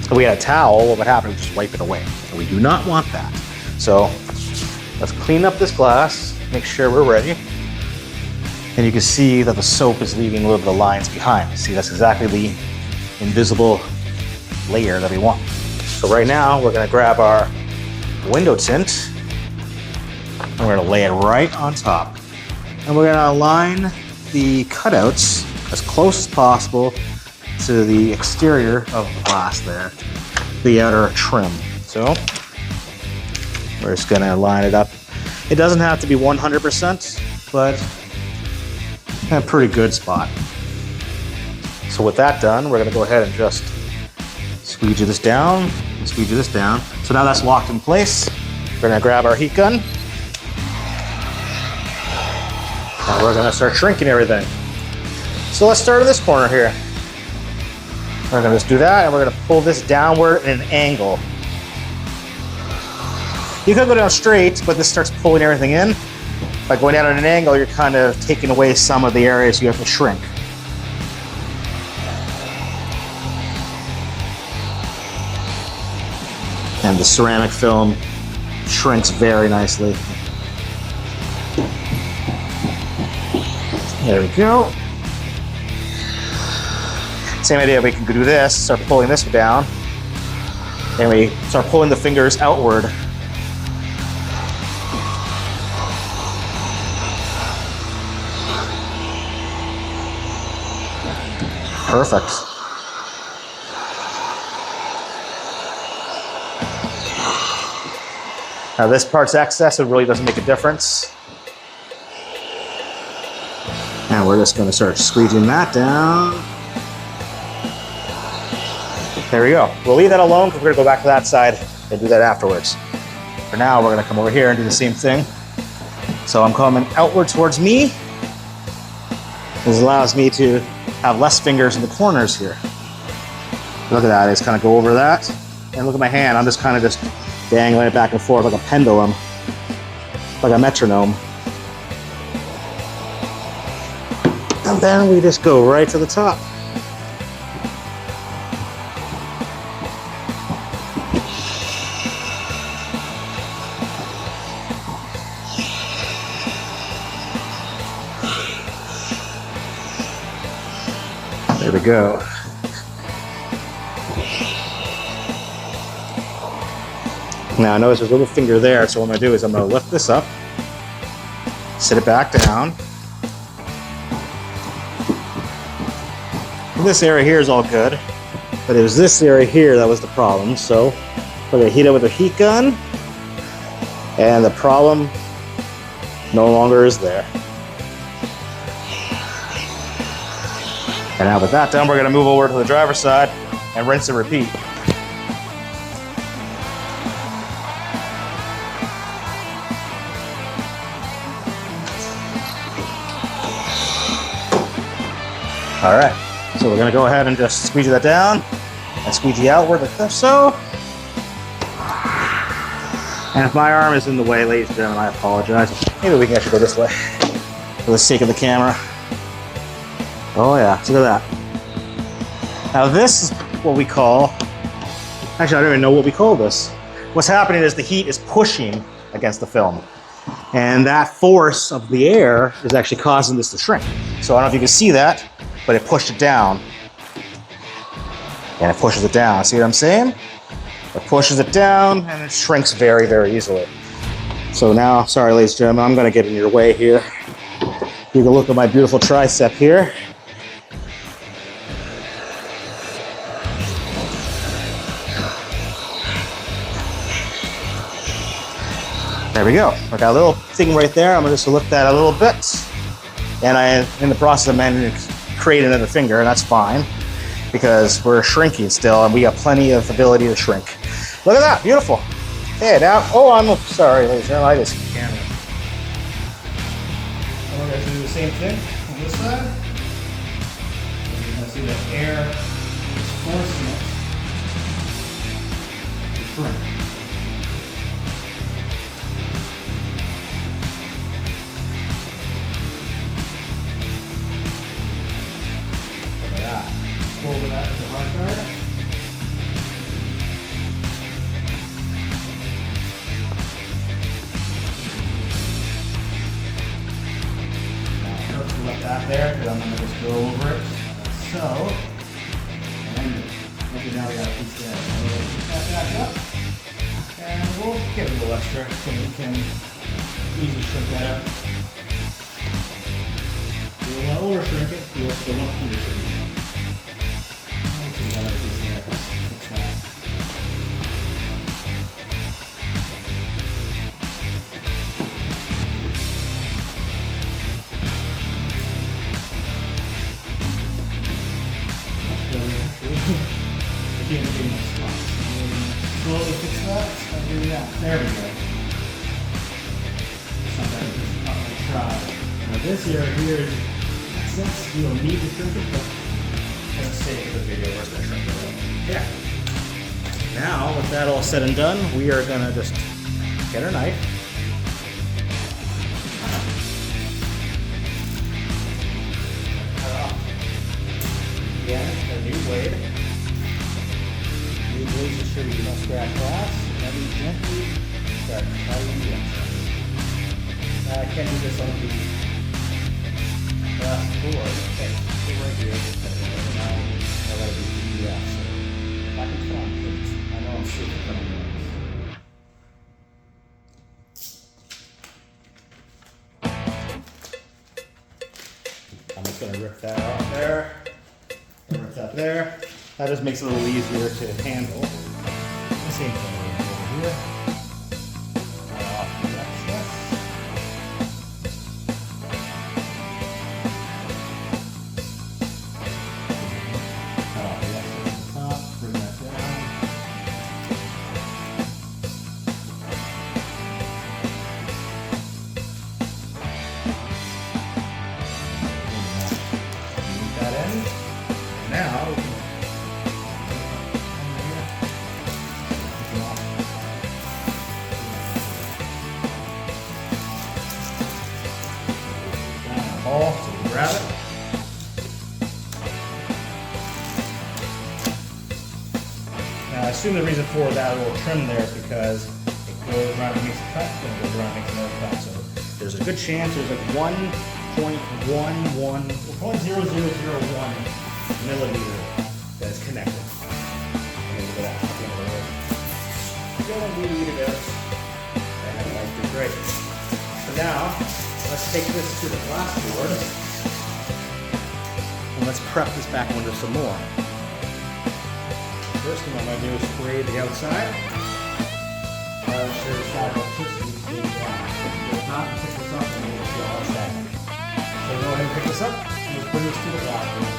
If we had a towel, what would happen is just wipe it away. And we do not want that. So let's clean up this glass, make sure we're ready. And you can see that the soap is leaving a little bit of lines behind. See, that's exactly the invisible layer that we want. So right now, we're gonna grab our window tint, and we're gonna lay it right on top. And we're gonna align the cutouts as close as possible to the exterior of the glass there, the outer trim. So we're just gonna line it up. It doesn't have to be 100%, but a pretty good spot. So with that done, we're gonna go ahead and just squeegee this down and squeegee this down. So now that's locked in place. We're gonna grab our heat gun. And we're gonna start shrinking everything. So let's start in this corner here. We're gonna just do that, and we're gonna pull this downward in an angle. You could go down straight, but this starts pulling everything in. By going down at an angle, you're kind of taking away some of the areas you have to shrink. And the ceramic film shrinks very nicely. There we go. Same idea, we can do this, start pulling this down, and we start pulling the fingers outward. Perfect. Now this part's excess, it really doesn't make a difference. And we're just gonna start squeezing that down. There we go. We'll leave that alone because we're gonna go back to that side and do that afterwards. For now, we're gonna come over here and do the same thing. So I'm coming outward towards me. This allows me to have less fingers in the corners here. Look at that, I just kind of go over that. And look at my hand, I'm just kind of just dangling it back and forth like a pendulum, like a metronome. And then we just go right to the top. There we go. Now notice there's a little finger there, so what I'm gonna do is I'm gonna lift this up, sit it back down. This area here is all good, but it was this area here that was the problem. So we're gonna heat it with a heat gun, and the problem no longer is there. And now with that done, we're gonna move over to the driver's side and rinse and repeat. All right, so we're gonna go ahead and just squeegee that down and squeegee outward like so. And if my arm is in the way, ladies and gentlemen, I apologize. Maybe we can actually go this way for the sake of the camera. Oh yeah, look at that. Now this is what we call, actually I don't even know what we call this. What's happening is the heat is pushing against the film. And that force of the air is actually causing this to shrink. So I don't know if you can see that, but it pushed it down. And it pushes it down, see what I'm saying? It pushes it down and it shrinks very, very easily. So now, sorry ladies and gentlemen, I'm gonna get in your way here. You can look at my beautiful tricep here. There we go. I got a little thing right there. I'm gonna just lift that a little bit. And I, in the process of managing to create another finger, and that's fine because we're shrinking still and we got plenty of ability to shrink. Look at that, beautiful. Okay, now, oh, I'm sorry, ladies and gentlemen, I just camera. And we're going to do the same thing on this side. You're going to see that air is forcing it to shrink. Look at that. Over that to the hard drive. Let that there because I'm going to just go over it. So, and maybe now we got a piece there. So we'll put that back up, and we'll get a little extra so we can easily shrink that up. We don't want to over shrink it, we also don't want to under shrink it. Let's see another piece there. Fix that. Slowly fix that. Start doing that. There we go. Sometimes just not going to try. Now this area here is, since you don't need to shrink it, but for the sake of the video, we're going to shrink it a little. Yeah. Now, with that all said and done, we are going to just get our knife. Cut off. Again, a new blade. New blades to show you don't scratch glass. And then gently start cutting the excess. I can't do this on the glass board. Okay, so right here, just cut it over now. I let it be the so if I can find it, I know I'm super cutting this. I'm just going to rip that off there. Rip that there. That just makes it a little easier to handle. The same thing over here. Cut off the excess. Cut off the excess at the top. Bring that down. Move that in. And now we can so we grab it. Now I assume the reason for that little trim there is because it goes around and makes a cut, then it goes around and makes another cut. So there's a good chance there's like 1.0001 millimeter that's connected. And look at that. Gonna weed it out. And I like it great. So now let's take this to the glass board and let's prep this back window some more. First thing I'm going to do is spray the outside. I'll show you how electricity to do that. If not, pick this up and we'll see all that. So go ahead and pick this up and let's bring this to the glass board.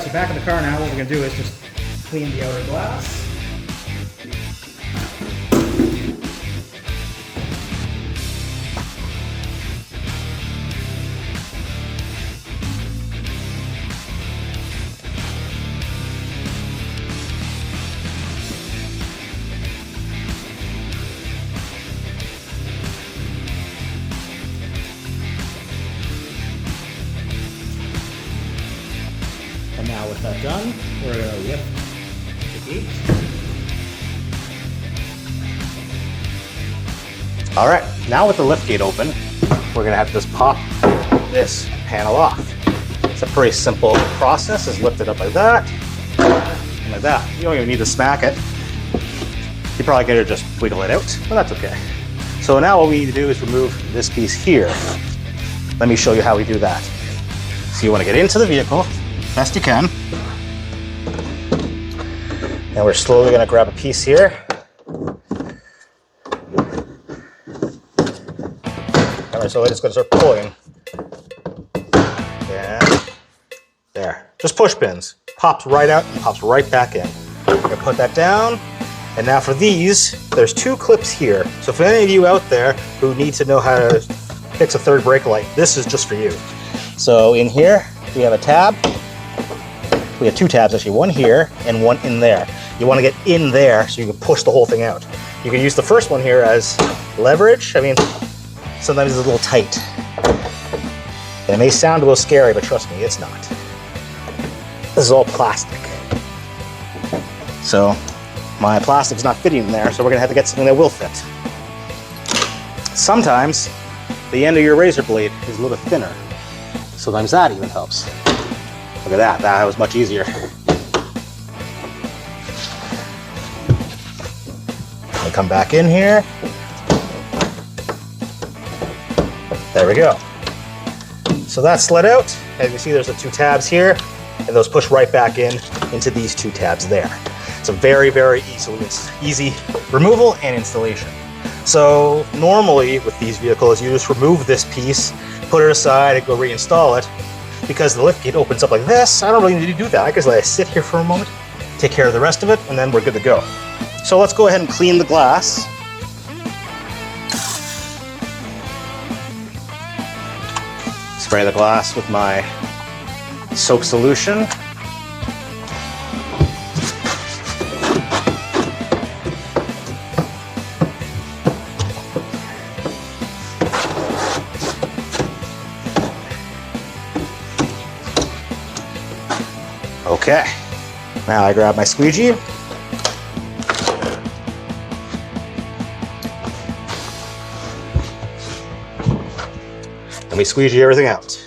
so back in the car now, what we're gonna do is just clean the outer glass. And now with that done, we're going to lift the gate. All right, now with the lift gate open, we're going to have to just pop this panel off. It's a pretty simple process. Just lift it up like that, and like that. You don't even need to smack it. You probably could have just wiggle it out, but that's okay. So now what we need to do is remove this piece here. Let me show you how we do that. So you want to get into the vehicle, best you can. And we're slowly going to grab a piece here. And we're slowly just going to start pulling. And there. Just push pins. Pops right out and pops right back in. We're going to put that down. And now for these, there's 2 clips here. So if any of you out there who need to know how to fix a third brake light, this is just for you. So in here, we have a tab. We have 2 tabs actually, one here and one in there. You want to get in there so you can push the whole thing out. You can use the first one here as leverage. I mean, sometimes it's a little tight. And it may sound a little scary, but trust me, it's not. This is all plastic. So my plastic's not fitting in there, so we're gonna have to get something that will fit. Sometimes the end of your razor blade is a little bit thinner. Sometimes that even helps. Look at that, that was much easier. I'll come back in here. There we go. So that's slid out. As you can see, there's the 2 tabs here, and those push right back in into these 2 tabs there. It's a very, very easy removal and installation. So normally with these vehicles, you just remove this piece, put it aside, and go reinstall it. Because the lift gate opens up like this, I don't really need to do that. I just let it sit here for a moment, take care of the rest of it, and then we're good to go. So let's go ahead and clean the glass. Spray the glass with my soap solution. Okay, now I grab my squeegee. And we squeegee everything out.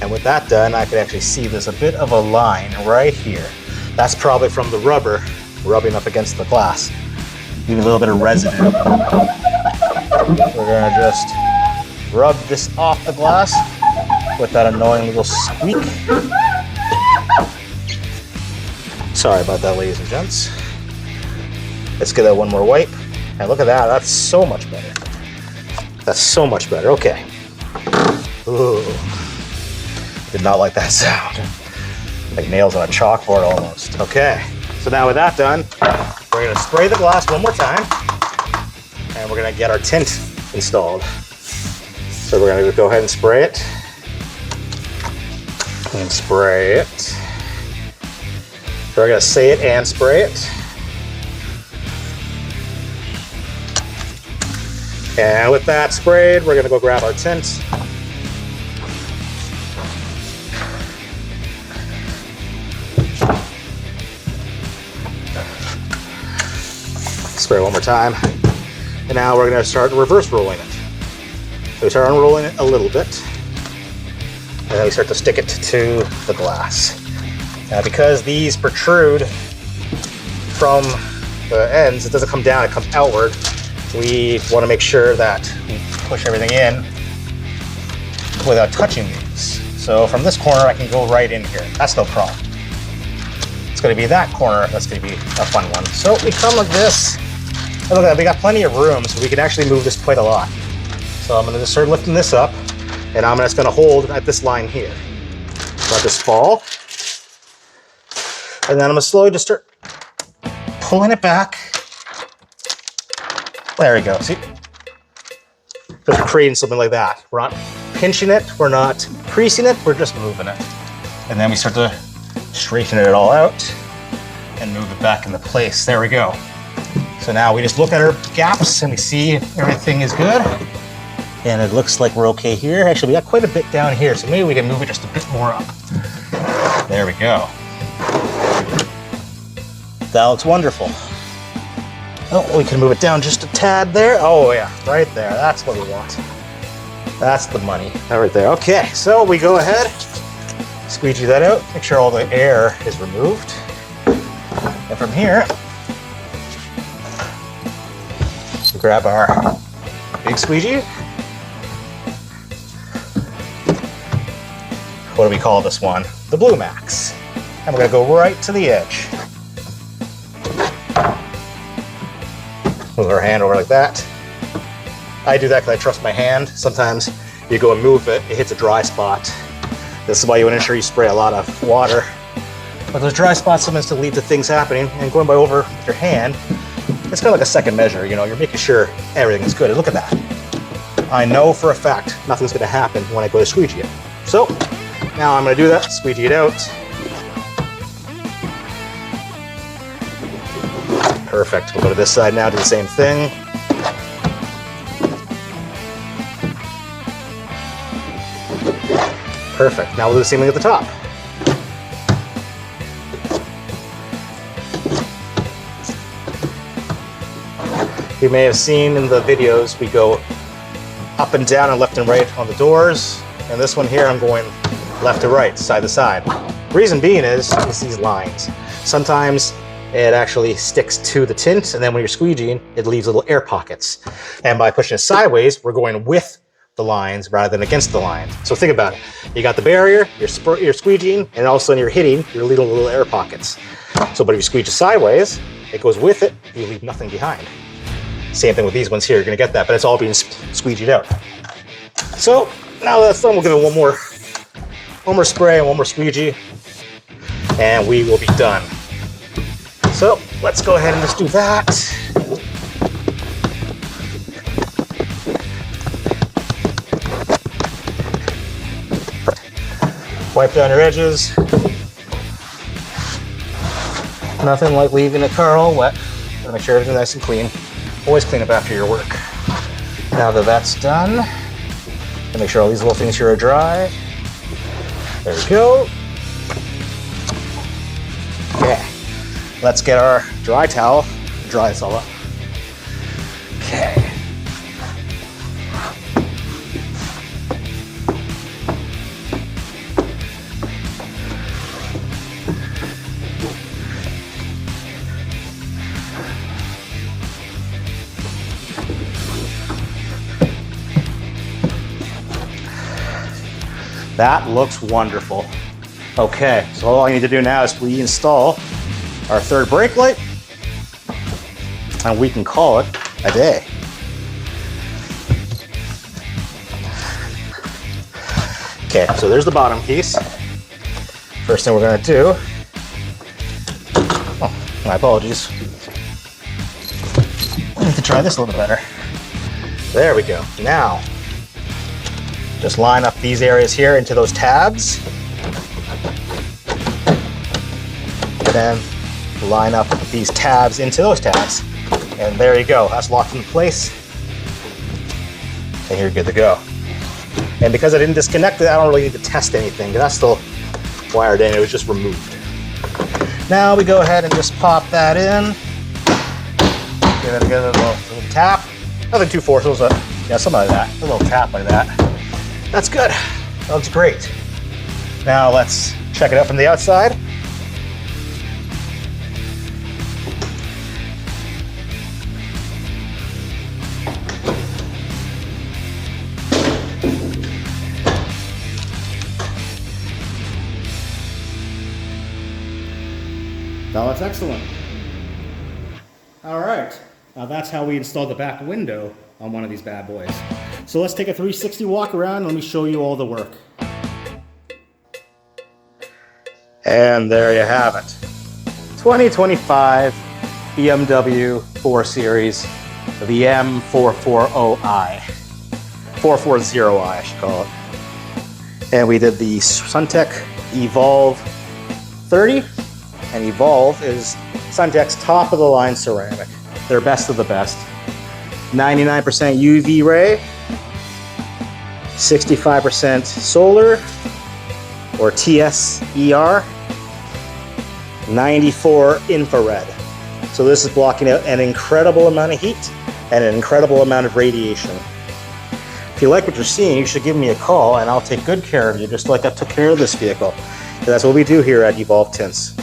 And with that done, I could actually see there's a bit of a line right here. That's probably from the rubber rubbing up against the glass. Even a little bit of residue. We're gonna just rub this off the glass with that annoying little squeak. Sorry about that, ladies and gents. Let's give that one more wipe. And look at that, that's so much better. That's so much better, okay. Ooh. Did not like that sound. Like nails on a chalkboard almost. Okay, so now with that done, we're gonna spray the glass one more time, and we're gonna get our tint installed. So we're gonna go ahead and spray it. And spray it. So we're gonna say it and spray it. And with that sprayed, we're gonna go grab our tint. Spray one more time. And now we're gonna start reverse rolling it. So we start unrolling it a little bit. And then we start to stick it to the glass. Now because these protrude from the ends, it doesn't come down, it comes outward. We want to make sure that we push everything in without touching these. So from this corner, I can go right in here. That's no problem. It's going to be that corner that's going to be a fun one. So we come like this. And look at that, we got plenty of room, so we can actually move this quite a lot. So I'm going to just start lifting this up, and I'm just going to hold at this line here. Let this fall. And then I'm going to slowly just start pulling it back. There we go, see? Just creating something like that. We're not pinching it, we're not creasing it, we're just moving it. And then we start to straighten it all out and move it back into place. There we go. So now we just look at our gaps and we see everything is good. And it looks like we're okay here. Actually, we got quite a bit down here, so maybe we can move it just a bit more up. There we go. That looks wonderful. Oh, we can move it down just a tad there. Oh yeah, right there. That's what we want. That's the money. Right there. Okay, so we go ahead, squeegee that out, make sure all the air is removed. And from here, we grab our big squeegee. What do we call this one? The Blue Max. And we're gonna go right to the edge. Move our hand over like that. I do that because I trust my hand. Sometimes you go and move it, it hits a dry spot. This is why you want to ensure you spray a lot of water. But those dry spots sometimes to lead to things happening, and going by over with your hand, it's kind of like a second measure, you know, you're making sure everything is good. And look at that. I know for a fact nothing's gonna happen when I go to squeegee it. So now I'm gonna do that, squeegee it out. Perfect. We'll go to this side now, do the same thing. Perfect. Now we'll do the same thing at the top. You may have seen in the videos, we go up and down and left and right on the doors. And this one here, I'm going left to right, side to side. Reason being is, it's these lines. Sometimes it actually sticks to the tint, and then when you're squeegeeing, it leaves little air pockets. And by pushing it sideways, we're going with the lines rather than against the lines. So think about it. You got the barrier, you're squeegeeing, and all of a sudden you're hitting your little air pockets. So, but if you squeegee sideways, it goes with it, you leave nothing behind. Same thing with these ones here, you're gonna get that, but it's all being squeegeed out. So, now that's done, we'll give it one more spray and one more squeegee, and we will be done. So let's go ahead and just do that. Wipe down your edges. Nothing like leaving a car all wet. Gotta make sure everything's nice and clean. Always clean up after your work. Now that that's done, make sure all these little things here are dry. There we go. Okay. Let's get our dry towel, dry this all up. Okay. That looks wonderful. Okay, so all I need to do now is reinstall our third brake light, and we can call it a day. Okay, so there's the bottom piece. First thing we're gonna do, oh, my apologies. I need to try this a little better. There we go. Now, just line up these areas here into those tabs. Then line up these tabs into those tabs. And there you go, that's locked in place. and you're good to go. And because I didn't disconnect it, I don't really need to test anything. That's still wired in, it was just removed. Now we go ahead and just pop that in. Give it a little tap. Nothing too forceful, so yeah, something like that. A little tap like that. That's good. That looks great. Now let's check it out from the outside. Now that's excellent. All right, now that's how we installed the back window on one of these bad boys. So let's take a 360 walk around and let me show you all the work. And there you have it. 2025 BMW 4 Series, the M440i. 440i, I should call it. And we did the Suntech Evolve 30. And Evolve is Suntech's top of the line ceramic. They're best of the best. 99% UV ray, 65% solar or TSER, 94 infrared. So this is blocking out an incredible amount of heat and an incredible amount of radiation. If you like what you're seeing, you should give me a call and I'll take good care of you, just like I took care of this vehicle. And that's what we do here at Evolve Tints.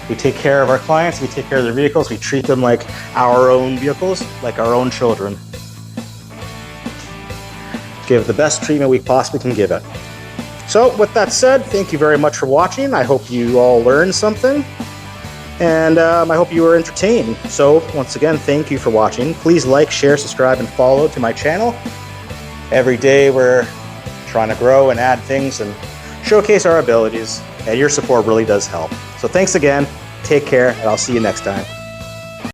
We take care of our clients, we take care of their vehicles, we treat them like our own vehicles, like our own children. Give the best treatment we possibly can give it. So with that said, thank you very much for watching. I hope you all learned something, and I hope you were entertained. So once again, thank you for watching. Please like, share, subscribe, and follow to my channel. Every day we're trying to grow and add things and showcase our abilities, and your support really does help. So thanks again, take care, and I'll see you next time.